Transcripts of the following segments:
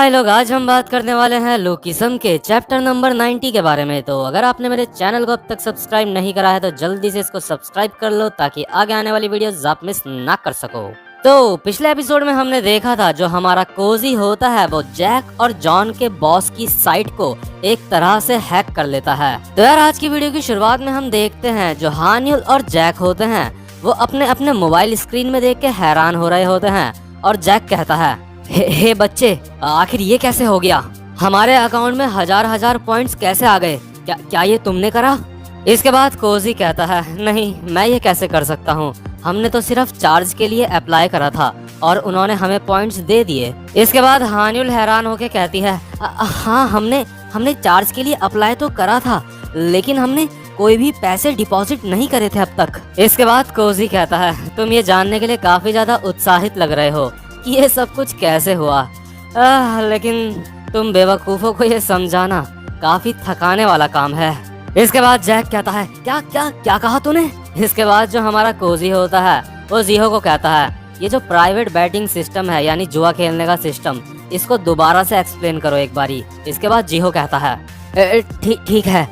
भाई लोग, आज हम बात करने वाले हैं लोकिसम के चैप्टर नंबर 90 के बारे में। तो अगर आपने मेरे चैनल को अब तक सब्सक्राइब नहीं करा है तो जल्दी से इसको सब्सक्राइब कर लो ताकि आगे आने वाली वीडियोस आप मिस ना कर सको। तो पिछले एपिसोड में हमने देखा था जो हमारा कोजी होता है वो जैक और जॉन के बॉस की साइट को एक तरह से हैक कर लेता है। तो यार आज की वीडियो की शुरुआत में हम देखते हैं जो हान्युल और जैक होते हैं वो अपने अपने मोबाइल स्क्रीन में देख के हैरान हो रहे होते हैं और जैक कहता है, हे बच्चे, आखिर ये कैसे हो गया? हमारे अकाउंट में हजार पॉइंट्स कैसे आ गए? क्या ये तुमने करा? इसके बाद कोजी कहता है, नहीं, मैं ये कैसे कर सकता हूँ, हमने तो सिर्फ चार्ज के लिए अप्लाई करा था और उन्होंने हमें पॉइंट्स दे दिए। इसके बाद हान्युल हैरान होके कहती है, हाँ, हमने चार्ज के लिए अप्लाई तो करा था लेकिन हमने कोई भी पैसे डिपॉजिट नहीं करे थे अब तक। इसके बाद कोजी कहता है, तुम ये जानने के लिए काफी ज्यादा उत्साहित लग रहे हो कि ये सब कुछ कैसे हुआ, लेकिन तुम बेवकूफों को ये समझाना काफी थकाने वाला काम है। इसके बाद जैक कहता है, क्या कहा तूने? इसके बाद जो हमारा कोजी होता है वो जीहो को कहता है, ये जो प्राइवेट बैटिंग सिस्टम है यानी जुआ खेलने का सिस्टम, इसको दोबारा से एक्सप्लेन करो एक बारी। इसके बाद जीहो कहता है, ठीक है,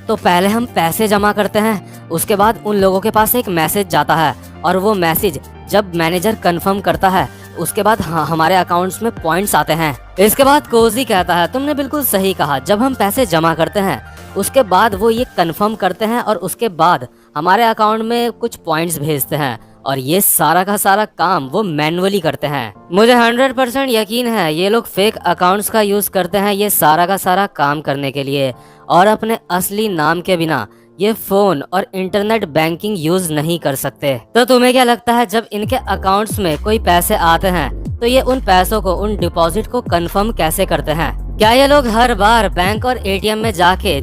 तो पहले हम पैसे जमा करते हैं, उसके बाद उन लोगों के पास एक मैसेज जाता है और वो मैसेज जब मैनेजर कंफर्म करता है उसके बाद हमारे अकाउंट्स में पॉइंट्स आते हैं। इसके बाद कोजी कहता है, तुमने बिल्कुल सही कहा, जब हम पैसे जमा करते हैं उसके बाद वो ये कंफर्म करते हैं और उसके बाद हमारे अकाउंट में कुछ पॉइंट्स भेजते हैं और ये सारा का सारा काम वो मैनुअली करते हैं। मुझे 100% यकीन है ये लोग फेक अकाउंट्स का यूज करते हैं ये सारा का सारा काम करने के लिए और अपने असली नाम के बिना ये फोन और इंटरनेट बैंकिंग यूज नहीं कर सकते। तो तुम्हें क्या लगता है जब इनके अकाउंट्स में कोई पैसे आते हैं तो ये उन पैसों को, उन डिपॉजिट को कंफर्म कैसे करते हैं? क्या ये लोग हर बार बैंक और एटीएम में जाके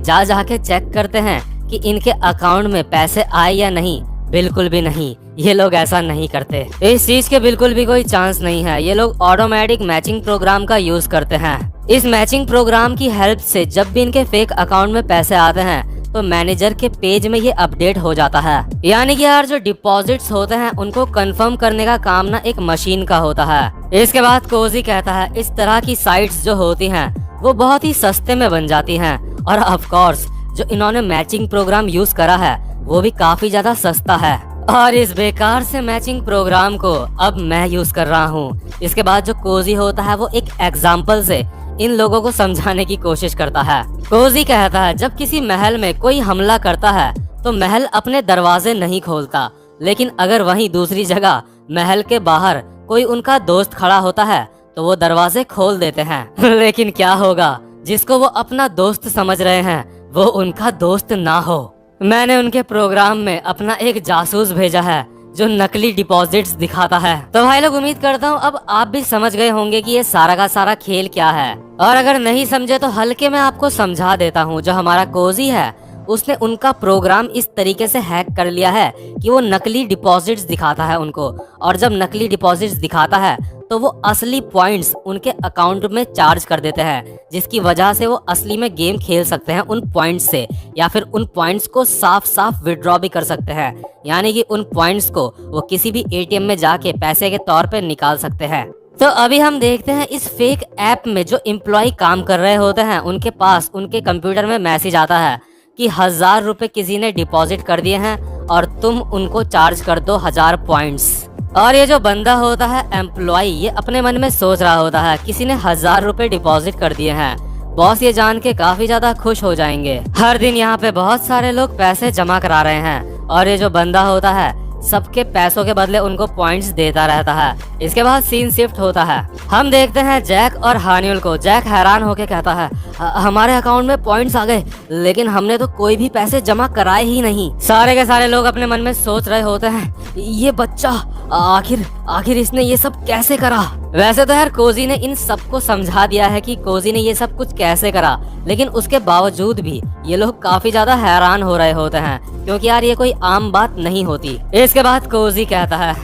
चेक करते हैं कि इनके अकाउंट में पैसे आए या नहीं? बिल्कुल भी नहीं, ये लोग ऐसा नहीं करते। इस चीज के बिल्कुल भी कोई चांस नहीं है। ये लोग ऑटोमेटिक मैचिंग प्रोग्राम का यूज करते हैं। इस मैचिंग प्रोग्राम की हेल्प से जब भी इनके फेक अकाउंट में पैसे आते हैं तो मैनेजर के पेज में ये अपडेट हो जाता है। यानी कि यार जो डिपॉजिट्स होते हैं उनको कंफर्म करने का काम ना एक मशीन का होता है। इसके बाद कोजी कहता है, इस तरह की साइट्स जो होती हैं वो बहुत ही सस्ते में बन जाती हैं और ऑफ कोर्स जो इन्होंने मैचिंग प्रोग्राम यूज करा है वो भी काफी ज्यादा सस्ता है और इस बेकार से मैचिंग प्रोग्राम को अब मैं यूज कर रहा हूँ। इसके बाद जो कोजी होता है वो एक एग्जाम्पल से इन लोगों को समझाने की कोशिश करता है। कोजी कहता है, जब किसी महल में कोई हमला करता है तो महल अपने दरवाजे नहीं खोलता, लेकिन अगर वहीं दूसरी जगह महल के बाहर कोई उनका दोस्त खड़ा होता है तो वो दरवाजे खोल देते हैं। लेकिन क्या होगा जिसको वो अपना दोस्त समझ रहे हैं वो उनका दोस्त ना हो। मैंने उनके प्रोग्राम में अपना एक जासूस भेजा है जो नकली डिपॉजिट्स दिखाता है। तो भाई लोग, उम्मीद करता हूँ अब आप भी समझ गए होंगे कि ये सारा का सारा खेल क्या है, और अगर नहीं समझे तो हल्के में आपको समझा देता हूँ। जो हमारा कोजी है उसने उनका प्रोग्राम इस तरीके से हैक कर लिया है कि वो नकली डिपॉजिट्स दिखाता है उनको, और जब नकली डिपॉजिट्स दिखाता है तो वो असली पॉइंट्स उनके अकाउंट में चार्ज कर देते हैं, जिसकी वजह से वो असली में गेम खेल सकते हैं उन पॉइंट्स से, या फिर उन पॉइंट्स को साफ साफ विड्रॉ भी कर सकते हैं। यानी कि उन पॉइंट्स को वो किसी भी एटीएम में जाके पैसे के तौर पे निकाल सकते हैं। तो अभी हम देखते हैं इस फेक ऐप में जो एम्प्लॉय काम कर रहे होते हैं उनके पास उनके कंप्यूटर में मैसेज आता है कि 1000 रुपए किसी ने डिपॉजिट कर दिए हैं और तुम उनको चार्ज कर दो 1000 पॉइंट्स। और ये जो बंदा होता है एम्प्लॉय, ये अपने मन में सोच रहा होता है किसी ने 1000 रुपए डिपॉजिट कर दिए हैं, बॉस ये जान के काफी ज्यादा खुश हो जाएंगे। हर दिन यहाँ पे बहुत सारे लोग पैसे जमा करा रहे हैं और ये जो बंदा होता है सबके पैसों के बदले उनको पॉइंट्स देता रहता है। इसके बाद सीन शिफ्ट होता है। हम देखते हैं जैक और हान्युल को। जैक हैरान होके कहता है, हमारे अकाउंट में पॉइंट्स आ गए लेकिन हमने तो कोई भी पैसे जमा कराए ही नहीं। सारे के सारे लोग अपने मन में सोच रहे होते हैं, ये बच्चा आखिर इसने ये सब कैसे करा? वैसे तो यार कोजी ने इन सबको समझा दिया है कि कोजी ने ये सब कुछ कैसे करा, लेकिन उसके बावजूद भी ये लोग काफी ज्यादा हैरान हो रहे होते हैं क्योंकि यार ये कोई आम बात नहीं होती। इसके बाद कोजी कहता है,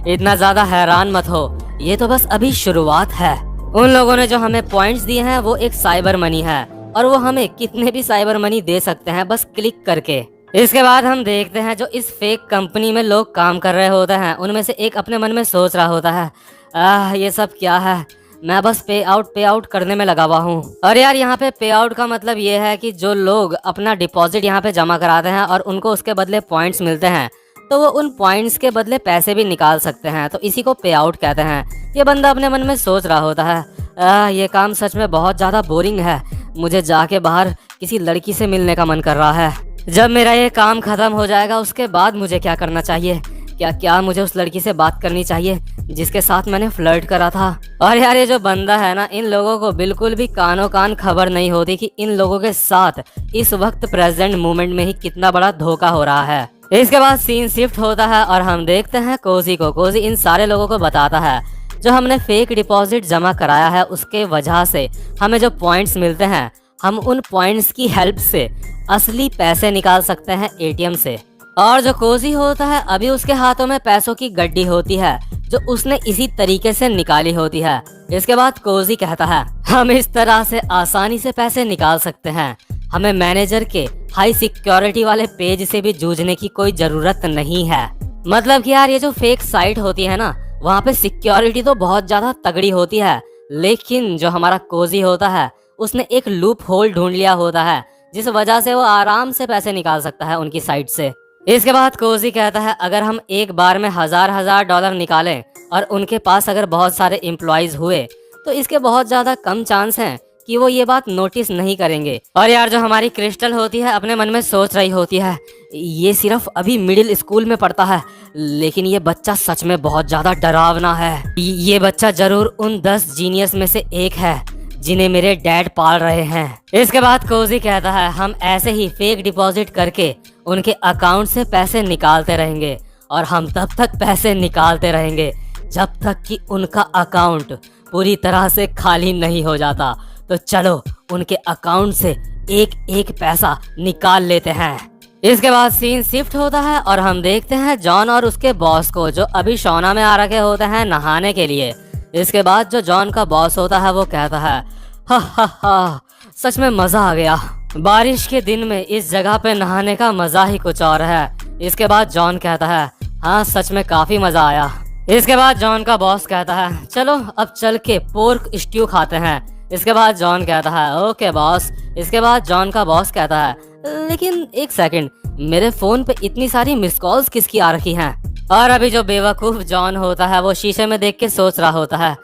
इतना ज्यादा हैरान मत हो, ये तो बस अभी शुरुआत है। उन लोगों ने जो हमें पॉइंट्स दिए हैं वो एक साइबर मनी है और वो हमें कितने भी साइबर मनी दे सकते हैं बस क्लिक करके। इसके बाद हम देखते हैं जो इस फेक कंपनी में लोग काम कर रहे होते हैं उनमें से एक अपने मन में सोच रहा होता है, ये सब क्या है, मैं बस पे आउट करने में लगा हुआ हूँ। और यार यहाँ पे पे आउट का मतलब ये है कि जो लोग अपना डिपॉजिट यहाँ पे जमा कराते हैं और उनको उसके बदले पॉइंट्स मिलते हैं, तो वो उन पॉइंट्स के बदले पैसे भी निकाल सकते हैं, तो इसी को पे आउट कहते हैं। ये बंदा अपने मन में सोच रहा होता है, ये काम सच में बहुत ज़्यादा बोरिंग है, मुझे जाके बाहर किसी लड़की से मिलने का मन कर रहा है। जब मेरा ये काम खत्म हो जाएगा उसके बाद मुझे क्या करना चाहिए? क्या मुझे उस लड़की से बात करनी चाहिए जिसके साथ मैंने फ्लर्ट करा था? और यार ये जो बंदा है ना, इन लोगों को बिल्कुल भी कानो कान खबर नहीं होती कि इन लोगों के साथ इस वक्त प्रेजेंट मोमेंट में ही कितना बड़ा धोखा हो रहा है। इसके बाद सीन शिफ्ट होता है और हम देखते हैं कोजी को। कोजी इन सारे लोगों को बताता है जो हमने फेक डिपॉजिट जमा कराया है उसके वजह से हमें जो पॉइंट्स मिलते हैं, हम उन पॉइंट्स की हेल्प से असली पैसे निकाल सकते हैं एटीएम से। और जो कोजी होता है अभी उसके हाथों में पैसों की गड्डी होती है जो उसने इसी तरीके से निकाली होती है। इसके बाद कोजी कहता है हम इस तरह से आसानी से पैसे निकाल सकते हैं, हमें मैनेजर के हाई सिक्योरिटी वाले पेज से भी जूझने की कोई जरूरत नहीं है। मतलब कि यार ये जो फेक साइट होती है ना, वहाँ पे सिक्योरिटी तो बहुत ज्यादा तगड़ी होती है, लेकिन जो हमारा कोजी होता है उसने एक लूप होल ढूंढ लिया होता है जिस वजह से वो आराम से पैसे निकाल सकता है उनकी साइट से। इसके बाद कोजी कहता है अगर हम एक बार में हजार डॉलर निकालें और उनके पास अगर बहुत सारे एम्प्लॉयज हुए तो इसके बहुत ज्यादा कम चांस हैं कि वो ये बात नोटिस नहीं करेंगे। और यार जो हमारी क्रिस्टल होती है अपने मन में सोच रही होती है ये सिर्फ अभी मिडिल स्कूल में पढ़ता है, लेकिन ये बच्चा सच में बहुत ज्यादा डरावना है। ये बच्चा जरूर उन 10 जीनियस में से एक है जिन्हें मेरे डैड पाल रहे हैं। इसके बाद कोजी कहता है हम ऐसे ही फेक डिपॉजिट करके उनके अकाउंट से पैसे निकालते रहेंगे और हम तब तक पैसे निकालते रहेंगे जब तक कि उनका अकाउंट पूरी तरह से खाली नहीं हो जाता। तो चलो उनके अकाउंट से एक एक पैसा निकाल लेते हैं। इसके बाद सीन शिफ्ट होता है और हम देखते हैं जॉन और उसके बॉस को जो अभी शोना में आ रखे होते हैं नहाने के लिए। इसके बाद जो जॉन का बॉस होता है वो कहता है हा सच में मजा आ गया, बारिश के दिन में इस जगह पे नहाने का मजा ही कुछ और है। इसके बाद जॉन कहता है हाँ सच में काफी मजा आया। इसके बाद जॉन का बॉस कहता है चलो अब चल के पोर्क स्ट्यू खाते हैं। इसके बाद जॉन कहता है ओके बॉस। इसके बाद जॉन का बॉस कहता है लेकिन एक सेकंड, मेरे फोन पे इतनी सारी मिस कॉल्स किसकी आ रखी हैं? और अभी जो बेवकूफ जॉन होता है वो शीशे में देख के सोच रहा होता है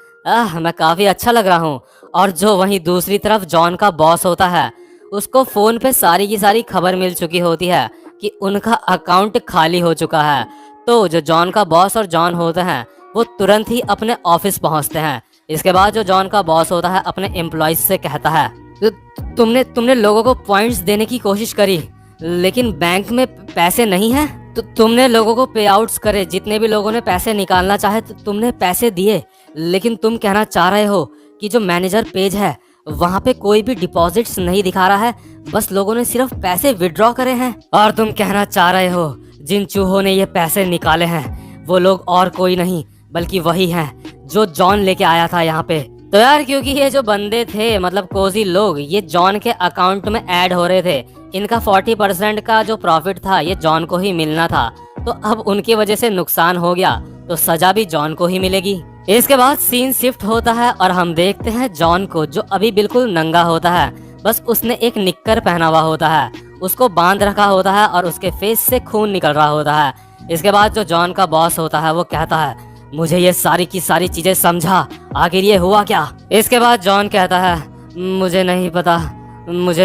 मैं काफी अच्छा लग रहा हूँ। और जो वहीं दूसरी तरफ जॉन का बॉस होता है उसको फोन पे सारी की सारी खबर मिल चुकी होती है कि उनका अकाउंट खाली हो चुका है। तो जो जॉन का बॉस और जॉन होते हैं वो तुरंत ही अपने ऑफिस पहुंचते हैं। इसके बाद जो जॉन का बॉस होता है अपने एम्प्लॉयज से कहता है तुमने लोगों को पॉइंट्स देने की कोशिश करी लेकिन बैंक में पैसे नहीं है, तो तुमने लोगों को पे आउट्स करे, जितने भी लोगों ने पैसे निकालना चाहे तो तुमने पैसे दिए, लेकिन तुम कहना चाह रहे हो कि जो मैनेजर पेज है वहाँ पे कोई भी डिपॉजिट्स नहीं दिखा रहा है, बस लोगों ने सिर्फ पैसे विड्रॉ करे हैं। और तुम कहना चाह रहे हो जिन चूहों ने ये पैसे निकाले हैं वो लोग और कोई नहीं बल्कि वही हैं जो जॉन लेके आया था यहाँ पे। तो यार क्योंकि ये जो बंदे थे मतलब कोजी लोग ये जॉन के अकाउंट में ऐड हो रहे थे, इनका 40% का जो प्रॉफिट था ये जॉन को ही मिलना था, तो अब उनकी वजह से नुकसान हो गया तो सजा भी जॉन को ही मिलेगी। इसके बाद सीन शिफ्ट होता है और हम देखते हैं जॉन को जो अभी बिल्कुल नंगा होता है, बस उसने एक निक्कर पहना हुआ होता है, उसको बांध रखा होता है और उसके फेस से खून निकल रहा होता है। इसके बाद जो जॉन का बॉस होता है वो कहता है मुझे ये सारी की सारी चीजें समझा, आखिर ये हुआ क्या? इसके बाद जॉन कहता है मुझे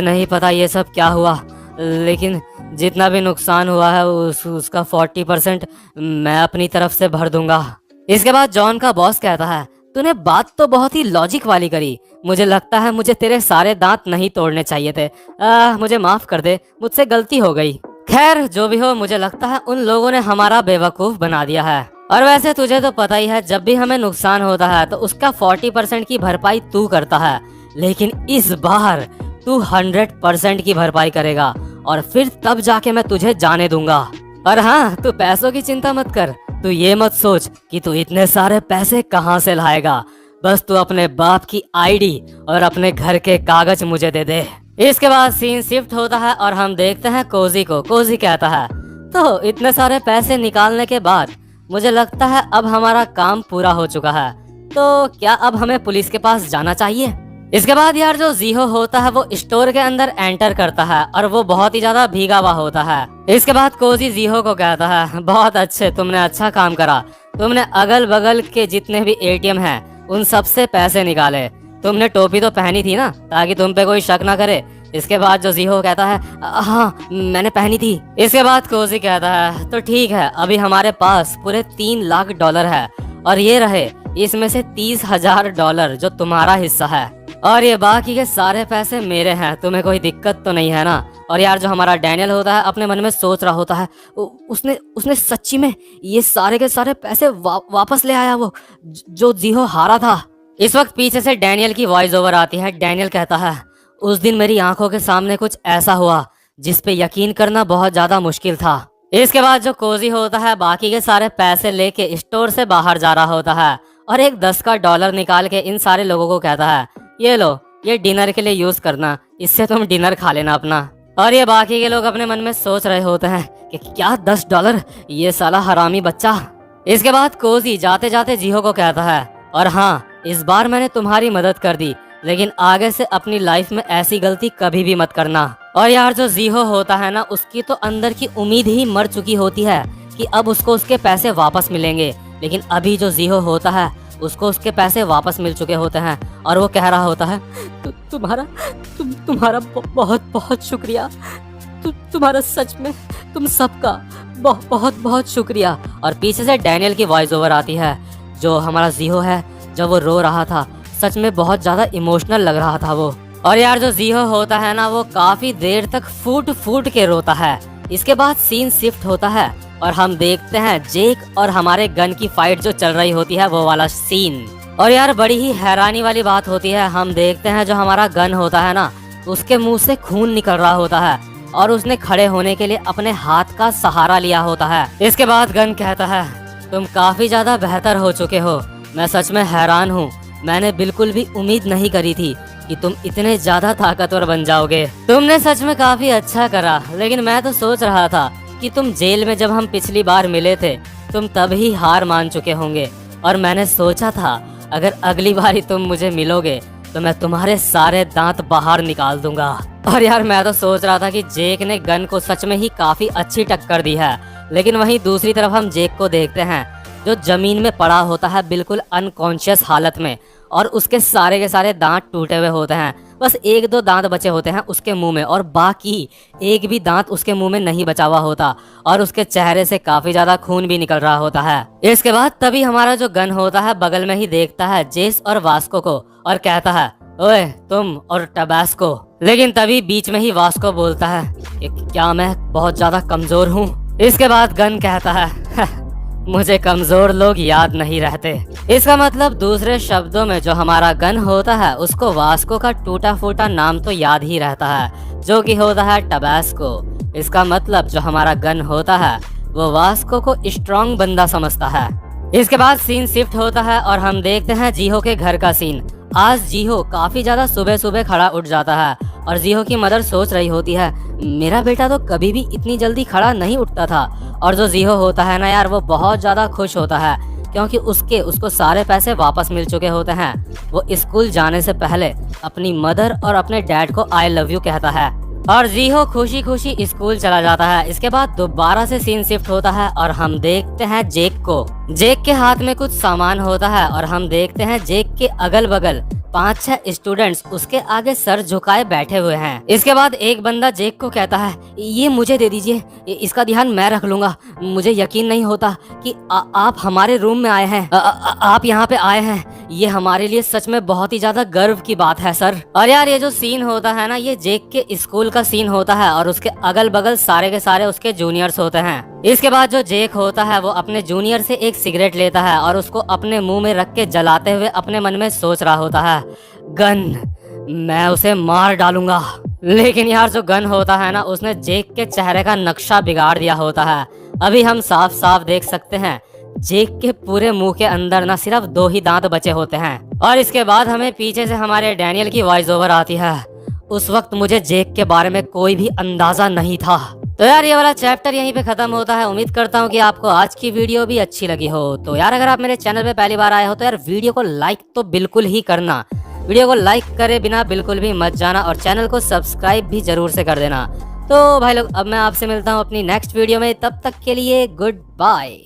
नहीं पता ये सब क्या हुआ, लेकिन जितना भी नुकसान हुआ है उसका 40% मैं अपनी तरफ से भर दूंगा। इसके बाद जॉन का बॉस कहता है तूने बात तो बहुत ही लॉजिक वाली करी, मुझे लगता है मुझे तेरे सारे दांत नहीं तोड़ने चाहिए थे, मुझे माफ कर दे, मुझसे गलती हो गई। खैर जो भी हो, मुझे लगता है उन लोगों ने हमारा बेवकूफ बना दिया है। और वैसे तुझे तो पता ही है जब भी हमें नुकसान होता है तो उसका 40% की भरपाई तू करता है, लेकिन इस बार तू 100% की भरपाई करेगा और फिर तब जाके मैं तुझे जाने दूंगा। और हाँ, तू पैसों की चिंता मत कर, तू ये मत सोच कि तू इतने सारे पैसे कहाँ से लाएगा, बस तू अपने बाप की आईडी और अपने घर के कागज मुझे दे दे। इसके बाद सीन शिफ्ट होता है और हम देखते हैं कोजी को। कोजी कहता है तो इतने सारे पैसे निकालने के बाद मुझे लगता है अब हमारा काम पूरा हो चुका है, तो क्या अब हमें पुलिस के पास जाना चाहिए? इसके बाद यार जो जीहो होता है वो स्टोर के अंदर एंटर करता है और वो बहुत ही ज्यादा भीगा हुआ होता है। इसके बाद कोजी जीहो को कहता है, बहुत अच्छे, तुमने अच्छा काम करा। तुमने अगल बगल के जितने भी एटीएम हैं उन सब से पैसे निकाले। तुमने टोपी तो पहनी थी ना, ताकि तुम पे कोई शक ना करे। इसके बाद जो जीहो कहता है, हाँ मैंने पहनी थी। इसके बाद कोजी कहता है, तो ठीक है, अभी हमारे पास पूरे 3 लाख डॉलर है और ये रहे इसमें से 30,000 डॉलर जो तुम्हारा हिस्सा है, और ये बाकी के सारे पैसे मेरे हैं। तुम्हें कोई दिक्कत तो नहीं है ना? और यार जो हमारा डैनियल होता है अपने मन में सोच रहा होता है, उसने सच्ची में ये सारे के सारे पैसे वापस ले आया, वो जो जीहो हारा था। इस वक्त पीछे से डैनियल की वॉइस ओवर आती है। डैनियल कहता है, उस दिन मेरी आंखों के सामने कुछ ऐसा हुआ जिस पे यकीन करना बहुत ज्यादा मुश्किल था। इसके बाद जो कोजी होता है बाकी के सारे पैसे लेके स्टोर से बाहर जा रहा होता है और एक 10 का डॉलर निकाल के इन सारे लोगों को कहता है, ये लो, ये डिनर के लिए यूज करना, इससे तुम डिनर खा लेना अपना। और ये बाकी के लोग अपने मन में सोच रहे होते हैं कि क्या 10 डॉलर, ये साला हरामी बच्चा। इसके बाद कोजी जाते जाते जीहो को कहता है, और हाँ, इस बार मैंने तुम्हारी मदद कर दी, लेकिन आगे से अपनी लाइफ में ऐसी गलती कभी भी मत करना। और यार जो जीहो होता है ना, उसकी तो अंदर की उम्मीद ही मर चुकी होती है कि अब उसको उसके पैसे वापस मिलेंगे। लेकिन अभी जो जीहो होता है उसको उसके पैसे वापस मिल चुके होते हैं और वो कह रहा होता है, तुम्हारा बहुत बहुत शुक्रिया। तुम्हारा सच में, तुम सबका बहुत बहुत शुक्रिया। और पीछे से डैनियल की वॉइस ओवर आती है। जो हमारा जीहो है, जब वो रो रहा था, सच में बहुत ज्यादा इमोशनल लग रहा था वो। और यार जो जीहो होता है ना, वो काफी देर तक फूट फूट के रोता है। इसके बाद सीन शिफ्ट होता है और हम देखते हैं जेक और हमारे गन की फाइट जो चल रही होती है, वो वाला सीन। और यार बड़ी ही हैरानी वाली बात होती है, हम देखते हैं जो हमारा गन होता है ना, उसके मुंह से खून निकल रहा होता है और उसने खड़े होने के लिए अपने हाथ का सहारा लिया होता है। इसके बाद गन कहता है, तुम काफी ज्यादा बेहतर हो चुके हो, मैं सच में हैरान हूँ। मैंने बिल्कुल भी उम्मीद नहीं करी थी कि तुम इतने ज्यादा ताकतवर बन जाओगे। तुमने सच में काफी अच्छा करा, लेकिन मैं तो सोच रहा था कि तुम जेल में जब हम पिछली बार मिले थे, तुम तब ही हार मान चुके होंगे। और मैंने सोचा था अगर अगली बार तुम मुझे मिलोगे तो मैं तुम्हारे सारे दांत बाहर निकाल दूंगा। और यार मैं तो सोच रहा था कि जेक ने गन को सच में ही काफी अच्छी टक्कर दी है। लेकिन वहीं दूसरी तरफ हम जेक को देखते हैं जो जमीन में पड़ा होता है बिल्कुल अनकॉन्शियस हालत में, और उसके सारे के सारे दांत टूटे हुए होते हैं। बस 1-2 दांत बचे होते हैं उसके मुंह में, और बाकी एक भी दांत उसके मुंह में नहीं बचा हुआ होता, और उसके चेहरे से काफी ज्यादा खून भी निकल रहा होता है। इसके बाद तभी हमारा जो गन होता है बगल में ही देखता है जेस और वास्को को और कहता है, ओए तुम और टबास्को। लेकिन तभी बीच में ही वास्को बोलता है, क्या मैं बहुत ज्यादा कमजोर हूँ? इसके बाद गन कहता है, मुझे कमजोर लोग याद नहीं रहते। इसका मतलब दूसरे शब्दों में जो हमारा गन होता है उसको वास्को का टूटा फूटा नाम तो याद ही रहता है, जो कि होता है टबास्को। इसका मतलब जो हमारा गन होता है वो वास्को को स्ट्रॉन्ग बंदा समझता है। इसके बाद सीन शिफ्ट होता है और हम देखते हैं जीहो के घर का सीन। आज जीहो काफी ज्यादा सुबह सुबह खड़ा उठ जाता है और जीहो की मदर सोच रही होती है, मेरा बेटा तो कभी भी इतनी जल्दी खड़ा नहीं उठता था। और जो जीहो होता है ना यार, वो बहुत ज्यादा खुश होता है क्योंकि उसको सारे पैसे वापस मिल चुके होते हैं। वो स्कूल जाने से पहले अपनी मदर और अपने डैड को आई लव यू कहता है और जीहो खुशी खुशी स्कूल चला जाता है। इसके बाद दोबारा से सीन शिफ्ट होता है और हम देखते हैं जेक को। जेक के हाथ में कुछ सामान होता है और हम देखते हैं जेक के अगल बगल 5-6 स्टूडेंट्स उसके आगे सर झुकाए बैठे हुए हैं। इसके बाद एक बंदा जेक को कहता है, ये मुझे दे दीजिए, इसका ध्यान मैं रख लूंगा। मुझे यकीन नहीं होता कि आप हमारे रूम में आए हैं, आप यहाँ पे आए हैं। ये हमारे लिए सच में बहुत ही ज्यादा गर्व की बात है सर। और यार ये जो सीन होता है ना, ये जेक के स्कूल का सीन होता है और उसके अगल बगल सारे के सारे उसके जूनियर्स होते हैं। इसके बाद जो जेक होता है वो अपने जूनियर से एक सिगरेट लेता है और उसको अपने मुंह में रख के जलाते हुए अपने मन में सोच रहा होता है, गन, मैं उसे मार डालूंगा। लेकिन यार जो गन होता है ना, उसने जेक के चेहरे का नक्शा बिगाड़ दिया होता है। अभी हम साफ साफ देख सकते हैं जेक के पूरे मुंह के अंदर ना सिर्फ 2 ही दांत बचे होते हैं। और इसके बाद हमें पीछे से हमारे डैनियल की वॉइस ओवर आती है। उस वक्त मुझे जेक के बारे में कोई भी अंदाजा नहीं था। तो यार ये वाला चैप्टर यहीं पे खत्म होता है। उम्मीद करता हूँ कि आपको आज की वीडियो भी अच्छी लगी हो। तो यार अगर आप मेरे चैनल पे पहली बार आए हो तो यार वीडियो को लाइक तो बिल्कुल ही करना। वीडियो को लाइक करे बिना बिल्कुल भी मत जाना और चैनल को सब्सक्राइब भी जरूर से कर देना। तो भाई लोग अब मैं आपसे मिलता हूँ अपनी नेक्स्ट वीडियो में, तब तक के लिए गुड बाय।